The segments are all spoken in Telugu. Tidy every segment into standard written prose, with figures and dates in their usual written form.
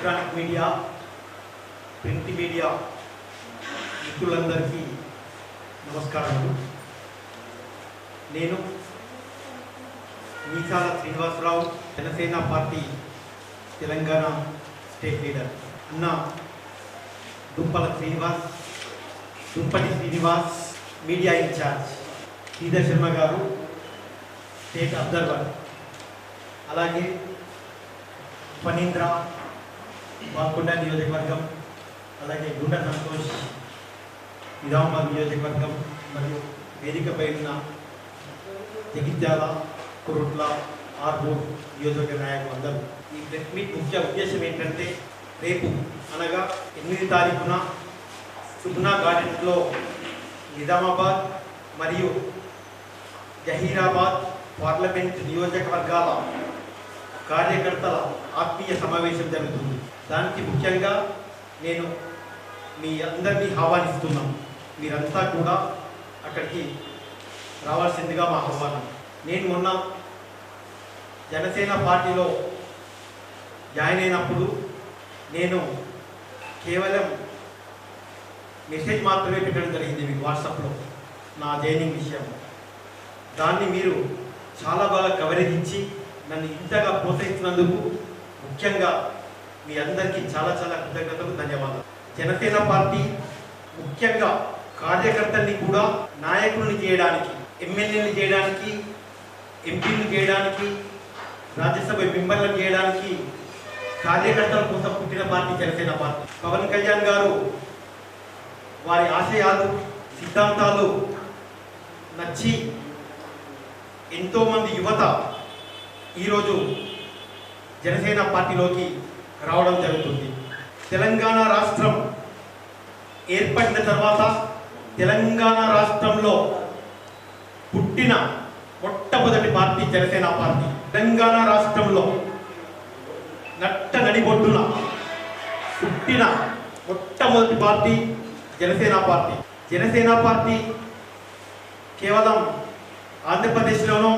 ఎలక్ట్రానిక్ మీడియా, ప్రింట్ మీడియా మిత్రులందరికీ నమస్కారములు. నేను Meesala Srinivasarao, Janasena party Telangana state leader. అన్న దుంపటి శ్రీనివాస్ మీడియా ఇన్ఛార్జ్, శ్రీధర్ శర్మ గారు స్టేట్ అబ్జర్వర్, అలాగే ఫణీంద్ర బాల్కొండ నియోజకవర్గం, అలాగే గుండ సంతోష్ నిజామాబాద్ నియోజకవర్గం, మరియు వేదికపై ఉన్న జగిత్యాల, కురుట్ల, ఆర్మూర్ నియోజకవర్గ నాయకులు అందరూ. ఈ ప్రెస్ మీట్ ముఖ్య ఉద్దేశం ఏంటంటే, రేపు అనగా 8వ తారీఖున సుగుణా గార్డెన్స్లో నిజామాబాద్ మరియు జహీరాబాద్ పార్లమెంట్ నియోజకవర్గాల కార్యకర్తల ఆత్మీయ సమావేశం జరుగుతుంది. దానికి ముఖ్యంగా నేను మీ అందరినీ ఆహ్వానిస్తున్నాను. మీరంతా కూడా అక్కడికి రావాల్సిందిగా మా ఆహ్వానం. నేను మొన్న జనసేన పార్టీలో జాయిన్ అయినప్పుడు నేను కేవలం మెసేజ్ మాత్రమే పెట్టడం జరిగింది మీకు వాట్సాప్లో, నా జాయినింగ్ విషయం. దాన్ని మీరు చాలా బాగా కవరేజ్ ఇచ్చి నన్ను ఇంతగా ప్రోత్సహిస్తున్నందుకు ముఖ్యంగా మీ అందరికీ చాలా చాలా కృతజ్ఞతలు, ధన్యవాదాలు. జనసేన పార్టీ ముఖ్యంగా కార్యకర్తల్ని కూడా నాయకుల్ని చేయడానికి, ఎమ్మెల్యేలు చేయడానికి, ఎంపీలు చేయడానికి, రాజ్యసభ మెంబర్లను చేయడానికి కార్యకర్తల కోసం పుట్టిన పార్టీ జనసేన పార్టీ. పవన్ కళ్యాణ్ గారు వారి ఆశయాలు, సిద్ధాంతాలు నచ్చి ఎంతోమంది యువత ఈరోజు జనసేన పార్టీలోకి రావడం జరుగుతుంది. తెలంగాణ రాష్ట్రం ఏర్పడిన తర్వాత తెలంగాణ రాష్ట్రంలో పుట్టిన మొట్టమొదటి పార్టీ జనసేన పార్టీ. తెలంగాణ రాష్ట్రంలో నట్ట నడిబొడ్డున పుట్టిన మొట్టమొదటి party Janasena party. Janasena party కేవలం ఆంధ్రప్రదేశ్లోనో,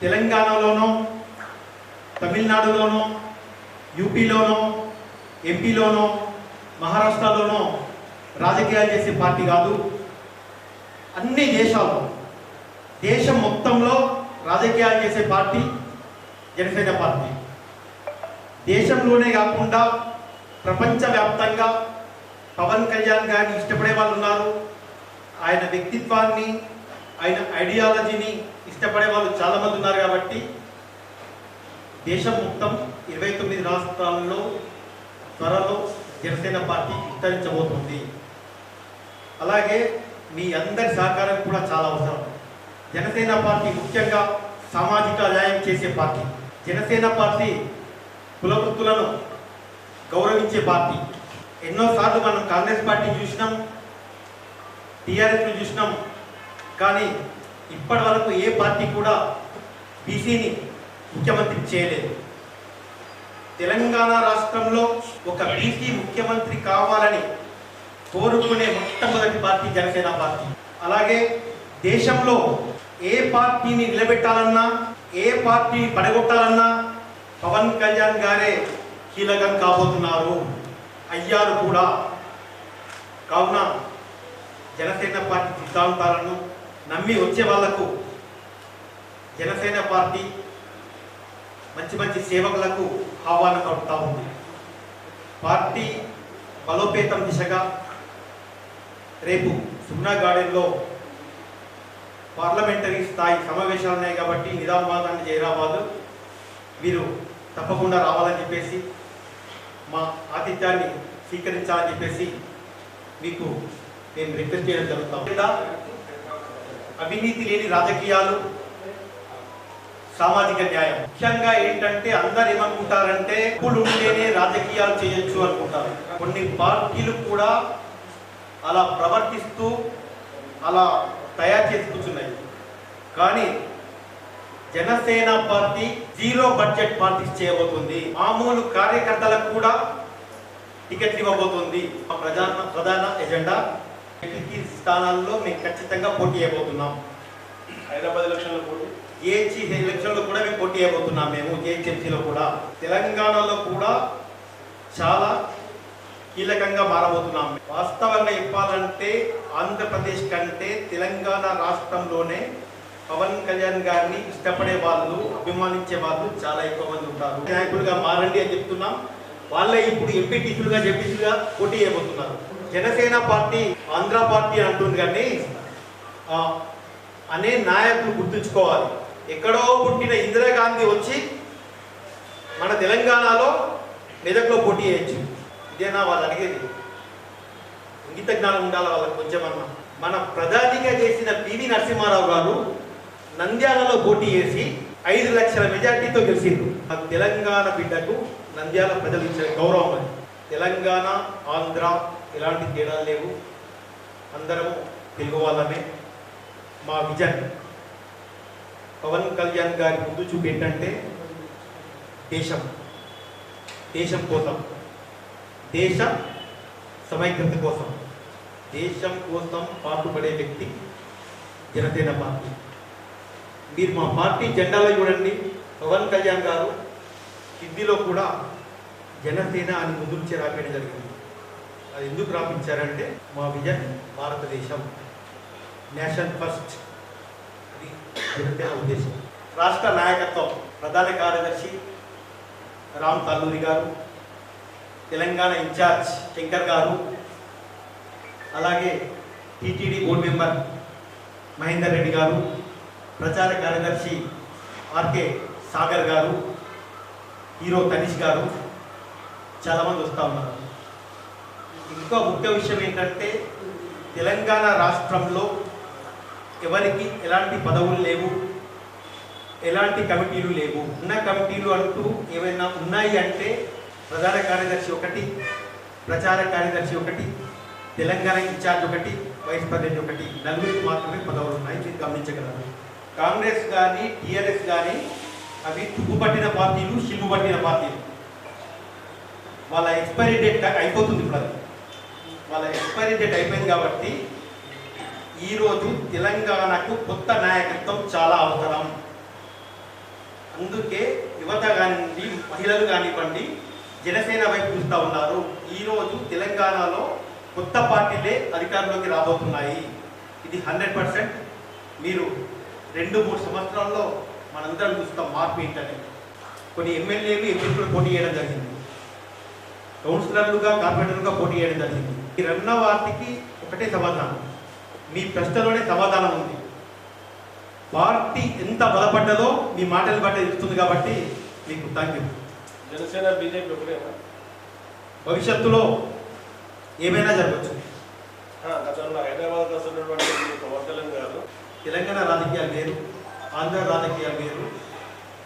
తెలంగాణలోనో, తమిళనాడులోనో, యూపీలోనో, ఎంపీలోనో, మహారాష్ట్రలోనో రాజకీయాలు చేసే పార్టీ కాదు. అన్ని దేశాలు, దేశం మొత్తంలో రాజకీయాలు చేసే పార్టీ జనసేన పార్టీ. దేశంలోనే కాకుండా ప్రపంచవ్యాప్తంగా పవన్ కళ్యాణ్ గారిని ఇష్టపడే వాళ్ళు ఉన్నారు. ఆయన వ్యక్తిత్వాన్ని, ఆయన ఐడియాలజీని ఇష్టపడే వాళ్ళు చాలామంది ఉన్నారు. కాబట్టి దేశం మొత్తం 29 రాష్ట్రాల్లో త్వరలో జనసేన పార్టీ విస్తరించబోతుంది. అలాగే మీ అందరి సహకారం కూడా చాలా అవసరం. జనసేన పార్టీ ముఖ్యంగా సామాజిక న్యాయం చేసే పార్టీ. జనసేన పార్టీ కులవృత్తులను గౌరవించే పార్టీ. ఎన్నోసార్లు మనం కాంగ్రెస్ పార్టీ చూసినాం, టీఆర్ఎస్ని చూసినాం, కానీ ఇప్పటి వరకు ఏ పార్టీ కూడా బీసీని ముఖ్యమంత్రి చేయలేదు. తెలంగాణ రాష్ట్రంలో ఒక బీసీ ముఖ్యమంత్రి కావాలని కోరుకునే మొట్టమొదటి పార్టీ జనసేన పార్టీ. అలాగే దేశంలో ఏ పార్టీని నిలబెట్టాలన్నా, ఏ పార్టీని పడగొట్టాలన్నా పవన్ కళ్యాణ్ గారే కీలకం కాబోతున్నారు, అయ్యారు కూడా. కావున జనసేన పార్టీ సిద్ధాంతాలను నమ్మి వచ్చే వాళ్లకు జనసేన పార్టీ మంచి మంచి సేవకులకు ఆహ్వానం పడుతూ ఉంది. పార్టీ బలోపేతం దిశగా రేపు సుగుణా గార్డెన్లో పార్లమెంటరీ స్థాయి సమావేశాలు ఉన్నాయి. కాబట్టి నిజామాబాద్ అండ్ జహీరాబాద్ వీరు తప్పకుండా రావాలని చెప్పేసి, మా ఆతిథ్యాన్ని స్వీకరించాలని చెప్పేసి మీకు నేను రిక్వెస్ట్ చేయడం జరుగుతాం. అవినీతి లేని రాజకీయాలు, సామాజిక న్యాయం. ముఖ్యంగా ఏంటంటే అందరు ఏమనుకుంటారంటే డబ్బులు ఉంటేనే రాజకీయాలు చేయొచ్చు అనుకుంటారు. కొన్ని పార్టీలు కూడా అలా ప్రవర్తిస్తూ అలా తయారు చేసి కూర్చున్నాయి. కానీ జనసేన పార్టీ 0 బడ్జెట్ పార్టీస్ చేయబోతుంది. మామూలు కార్యకర్తలకు కూడా టికెట్లు ఇవ్వబోతుంది. మా ప్రధాన ఎజెండా స్థానాల్లో మేము ఖచ్చితంగా పోటీ చేయబోతున్నాం. హైదరాబాద్ ఎలక్షన్లో పోటీ, జిహెచ్ఎంసీ ఎలక్షన్లో కూడా మేము పోటీ చేయబోతున్నాం. మేము జిహెచ్ఎంసీలో కూడా, తెలంగాణలో కూడా చాలా కీలకంగా మారబోతున్నాం. వాస్తవంగా చెప్పాలంటే ఆంధ్రప్రదేశ్ కంటే తెలంగాణ రాష్ట్రంలోనే పవన్ కళ్యాణ్ గారిని ఇష్టపడే వాళ్ళు, అభిమానించే వాళ్ళు చాలా ఎక్కువ మంది ఉంటారు. నాయకులుగా మారండి అని చెప్తున్నాం. వాళ్ళే ఇప్పుడు ఎంపీటీసీలుగా జెడ్పీసీలుగా పోటీ చేయబోతున్నారు. జనసేన పార్టీ ఆంధ్ర పార్టీ అంటుంది, కానీ అనే నాయకులు గుర్తుంచుకోవాలి. ఎక్కడో పుట్టిన ఇందిరాగాంధీ వచ్చి మన తెలంగాణలో మెదక్లో పోటీ చేయొచ్చు. ఇదేనా వాళ్ళు అడిగేది? ఇంగిత జ్ఞానం ఉండాలి వాళ్ళకి కొంచెమన్నా. మన ప్రధానిగా చేసిన పివి నరసింహారావు గారు నంద్యాలలో పోటీ చేసి 5 లక్షల మెజార్టీతో గెలిచిండ్రు. ఆ తెలంగాణ బిడ్డకు నంద్యాల ప్రజలు ఇచ్చిన గౌరవం అది. తెలంగాణ ఆంధ్ర ఎలాంటి తేడాలు లేవు, అందరము తెలుగు వాళ్ళమే. మా విజన్ పవన్ కళ్యాణ్ గారి ముందు చూపు ఏంటంటే దేశం కోసం, దేశ సమైక్యత కోసం, దేశం కోసం పాటుపడే వ్యక్తి జనసేన పార్టీ. మీరు మా పార్టీ జెండాలో చూడండి, పవన్ కళ్యాణ్ గారు హిందీలో కూడా జనసేన అని ముందు నుంచి రాయడం జరిగింది. అది ఎందుకు రాపించారంటే మా విజన్ భారతదేశం, నేషన్ ఫస్ట్, అది జనసేన ఉద్దేశం. రాష్ట్ర నాయకత్వం ప్రధాన కార్యదర్శి రామ్ తల్లూరి గారు, తెలంగాణ ఇన్ఛార్జ్ శంకర్ గారు, అలాగే TTD board member Mahender Reddy గారు, ప్రచార కార్యదర్శి ఆర్కే సాగర్ గారు, హీరో తనీష్ గారు చాలామంది వస్తూ ఉన్నారు. ఇంకో ముఖ్య విషయం ఏంటంటే తెలంగాణ రాష్ట్రంలో ఎవరికి ఎలాంటి పదవులు లేవు, ఎలాంటి కమిటీలు లేవు. ఉన్న కమిటీలు అంటూ ఏమైనా ఉన్నాయి అంటే ప్రధాన కార్యదర్శి ఒకటి, ప్రచార కార్యదర్శి ఒకటి, తెలంగాణ ఇన్ఛార్జ్ ఒకటి, వైస్ ప్రెసిడెంట్ ఒకటి, 4 మాత్రమే పదవులు ఉన్నాయి. మీరు గమనించగలరు. కాంగ్రెస్ కానీ టీఆర్ఎస్ కానీ అవి తుప్పుపట్టిన పార్టీలు, షిమ్ము పట్టిన పార్టీలు. వాళ్ళ ఎక్స్పైరీ డేట్ అయిపోతుంది. ఇప్పుడు అది వాళ్ళ ఎక్స్పైరీ డేట్ అయిపోయింది కాబట్టి ఈరోజు తెలంగాణకు కొత్త నాయకత్వం చాలా అవసరం. అందుకే యువత కానివ్వండి, మహిళలు కానివ్వండి, జనసేన వైపు చూస్తూ ఉన్నారు. ఈరోజు తెలంగాణలో కొత్త పార్టీలే అధికారంలోకి రాబోతున్నాయి. ఇది 100%. మీరు 2-3 సంవత్సరాల్లో మనందరం చూస్తాం మార్పు ఏంటని. కొన్ని ఎమ్మెల్యేలు ఎంపీలు పోటీ చేయడం జరిగింది, కౌన్సిలర్లుగా, కార్పొరేటర్లుగా పోటీ చేయడం జరిగింది. ఈ 2 వాటికి ఒకటే సమాధానం, మీ ప్రశ్నలోనే సమాధానం ఉంది. పార్టీ ఎంత బలపడ్డదో మీ మాటలు బట్టి ఇస్తుంది. కాబట్టి మీకు థ్యాంక్ యూ. జనసేన బీజేపీ ఒకటేనా? భవిష్యత్తులో ఏమైనా జరగచ్చు. గతంలో హైదరాబాద్ వస్తున్నటువంటి పవన్ కళ్యాణ్ గారు తెలంగాణ రాజకీయాలు వేరు, ఆంధ్ర రాజకీయాలు వేరు.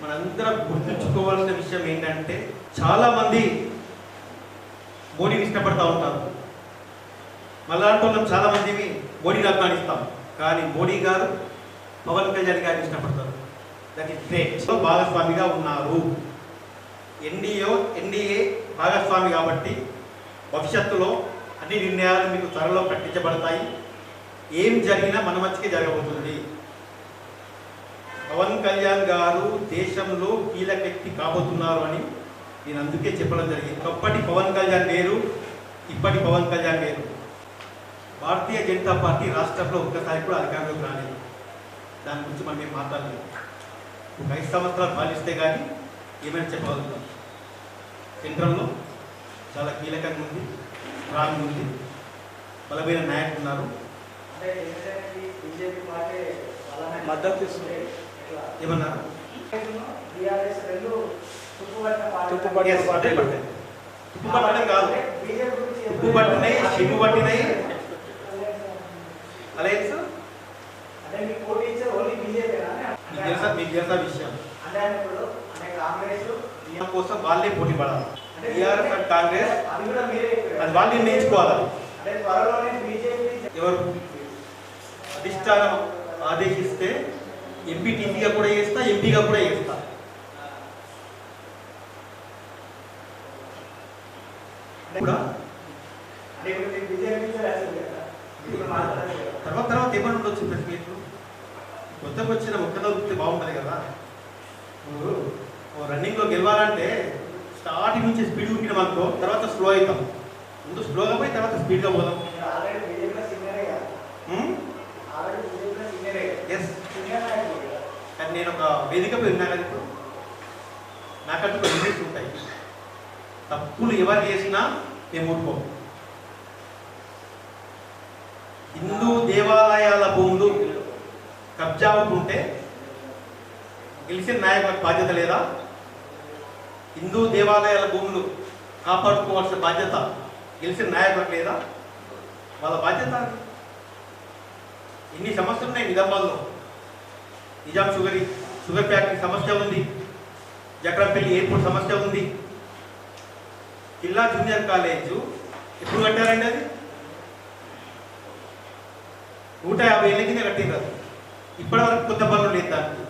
మనందరం గుర్తుంచుకోవాల్సిన విషయం ఏంటంటే చాలామంది మోడీని ఇష్టపడతా ఉంటారు. మళ్ళాంటి వాళ్ళం చాలామందిని మోడీని అభిమానిస్తాం, కానీ మోడీ గారు పవన్ కళ్యాణ్ గారిని ఇష్టపడతారు. That is great. భాగస్వామిగా ఉన్నారు. ఎన్డీఏ భాగస్వామి కాబట్టి భవిష్యత్తులో అన్ని నిర్ణయాలు మీకు త్వరలో ప్రకటించబడతాయి. ఏం జరిగినా మన మంచికే జరగబోతుంది. పవన్ కళ్యాణ్ గారు దేశంలో కీలక వ్యక్తి కాబోతున్నారు అని నేను అందుకే చెప్పడం జరిగింది. ఒకప్పటి పవన్ కళ్యాణ్ వేరు, ఇప్పటి పవన్ కళ్యాణ్ వేరు. భారతీయ జనతా పార్టీ రాష్ట్రంలో ఒక్కసారి కూడా అధికారంలోకి రాలేదు. దాని గురించి మనం ఏం మాట్లాడలేదు. 5 సంవత్సరాలు పాలిస్తే కానీ ఏమైనా చెప్పగలుగుతాం. సెంట్రల్లో చాలా కీలకంగా ఉంది, స్ట్రాంగ్ ఉంది, బలమైన నాయకులు ఉన్నారు. మద్దతు ఇస్తుంది. ఏమన్నా తుప్పుపట్టడం కాదు, తుప్పుపట్టినాయి, సిగ్గు పట్టినాయి. అలయన్స్ మీకు తెలుసా విషయం కోసం వాళ్ళే పోటీ పడాలి. టీఆర్ఎస్ అండ్ కాంగ్రెస్ అది వాళ్ళు నిర్ణయించుకోవాలి. ఎవరు అధిష్టానం ఆదేశిస్తే ఎంపీటీసీగా కూడా చేస్తా, ఎంపీగా కూడా చేస్తా. కూడా తర్వాత ఏమని ఉండొచ్చు ప్రెస్ మీట్లు. కొత్తగా వచ్చిన ఒక్కదో వృత్తి బాగుంటుంది కదా. నువ్వు రన్నింగ్లో గెలవాలంటే స్టార్టింగ్ నుంచి స్పీడ్ ఉరికినాం అనుకో, తర్వాత స్లో అవుతాం. ముందు స్లోగా పోయి తర్వాత స్పీడ్గా పోదాం. ఎస్, కానీ నేను ఒక వేదికపై ఉన్నా కదా ఇప్పుడు, నాకంటూ కొన్ని లిమిట్స్ ఉంటాయి. తప్పులు ఎవరు చేసినా మేము ఊరుకోం. హిందూ దేవాలయాల భూములు కబ్జా అవుతుంటే గెలిచిన నాయకులకు బాధ్యత లేదా? హిందూ దేవాలయాల భూములు కాపాడుకోవాల్సిన బాధ్యత గెలిచిన నాయకులకు లేదా? వాళ్ళ బాధ్యత. ఇన్ని సమస్యలు ఉన్నాయి నిజామాబాద్లో. నిజాం షుగర్ ఫ్యాక్టరీ సమస్య ఉంది, జక్రంపల్లి ఎయిర్పోర్ట్ సమస్య ఉంది. జిల్లా జూనియర్ కాలేజ్ ఎప్పుడు కట్టారండి? అది 150 ఏళ్ళ కింద కట్టినారు. ఇప్పటివరకు కొత్త పనులు లేదు దానికి.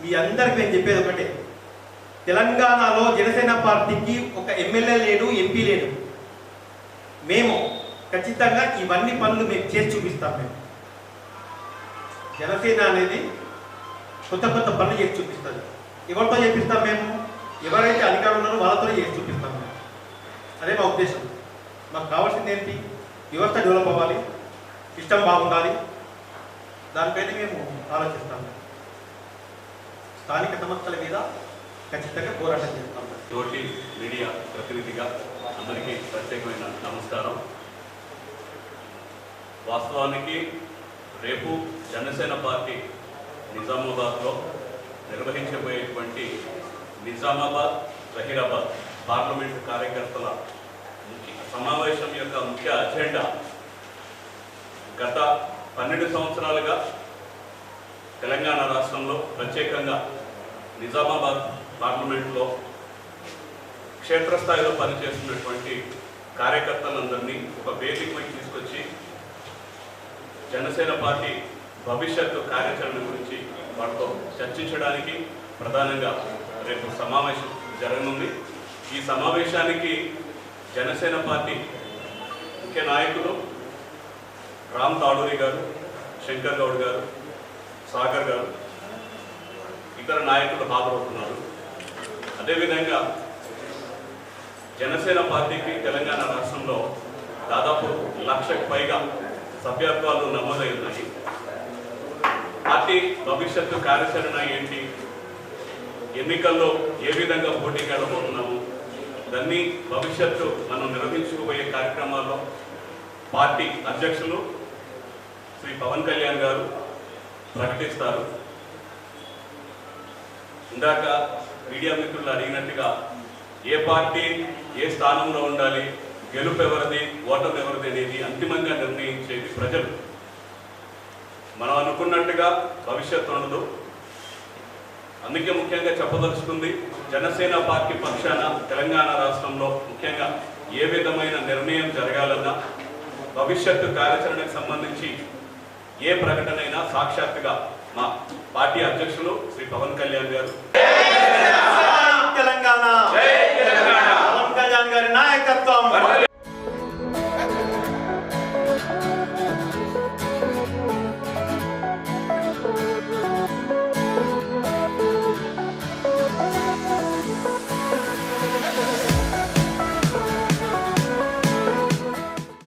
మీ అందరికి నేను చెప్పేది ఒకటే, తెలంగాణలో జనసేన పార్టీకి ఒక ఎమ్మెల్యే లేడు, ఎంపీ లేడు. మేము ఖచ్చితంగా ఇవన్నీ పనులు మేము చేసి చూపిస్తాం. మేము జనసేన అనేది కొత్త కొత్త పనులు చేసి చూపిస్తుంది. ఎవరితో చేపిస్తాం? మేము ఎవరైతే అధికారులు ఉన్నారో వాళ్ళతో చేసి చూపిస్తాం. మేము అదే మా ఉద్దేశం. మాకు కావాల్సింది ఏంటి? వ్యవస్థ డెవలప్ అవ్వాలి, సిస్టమ్ బాగుండాలి. దానిపైన మేము ఆలోచిస్తాం. స్థానిక సంస్థల మీద ఖచ్చితంగా పోరాటం చేస్తాం. తోటి మీడియా ప్రతినిధిగా అందరికీ ప్రత్యేకమైన నమస్కారం. వాస్తవానికి రేపు జనసేన పార్టీ నిజామాబాద్లో నిర్వహించబోయేటువంటి నిజామాబాద్ జహీరాబాద్ పార్లమెంటు కార్యకర్తల సమావేశం యొక్క ముఖ్య అజెండా గత 12 సంవత్సరాలుగా తెలంగాణ రాష్ట్రంలో ప్రత్యేకంగా నిజామాబాద్ పార్లమెంట్లో క్షేత్రస్థాయిలో పనిచేస్తున్నటువంటి కార్యకర్తలందరినీ ఒక వేదికపై తీసుకొచ్చి జనసేన పార్టీ భవిష్యత్తు కార్యాచరణ గురించి వాటితో చర్చించడానికి ప్రధానంగా రేపు సమావేశం జరగనుంది. ఈ సమావేశానికి జనసేన పార్టీ ముఖ్య నాయకులు రామ్ తాడూరి గారు, శంకర్ గౌడ్ గారు, సాగర్ గారు, ఇతర నాయకులు హాజరవుతున్నారు. అదేవిధంగా జనసేన పార్టీకి తెలంగాణ రాష్ట్రంలో దాదాపు 1,00,000కు పైగా సభ్యత్వాలు నమోదై ఉన్నాయి. పార్టీ భవిష్యత్తు కార్యాచరణ ఏంటి, ఎన్నికల్లో ఏ విధంగా పోటీకి వెళ్ళబోతున్నాము, దాన్ని భవిష్యత్తు మనం నిర్వహించుకోబోయే కార్యక్రమాల్లో పార్టీ అధ్యక్షులు శ్రీ పవన్ కళ్యాణ్ గారు ప్రకటిస్తారు. ఇందాక మీడియా మిత్రులు అడిగినట్టుగా ఏ పార్టీ ఏ స్థానంలో ఉండాలి, గెలుపు ఎవరిది, ఓటమి ఎవరిది అనేది అంతిమంగా నిర్ణయించేది ప్రజలు. మనం అనుకున్నట్టుగా భవిష్యత్తు ఉండదు. అందుకే ముఖ్యంగా చెప్పదలుచుకుంది, జనసేన పార్టీ పక్షాన తెలంగాణ రాష్ట్రంలో ముఖ్యంగా ఏ విధమైన నిర్ణయం జరగాలన్నా భవిష్యత్తు కార్యాచరణకు సంబంధించి ఏ ప్రకటనైనా సాక్షాత్తుగా మా పార్టీ అధ్యక్షులు శ్రీ పవన్ కళ్యాణ్ గారు, తెలంగాణ పవన్ కళ్యాణ్ గారి నాయకత్వం.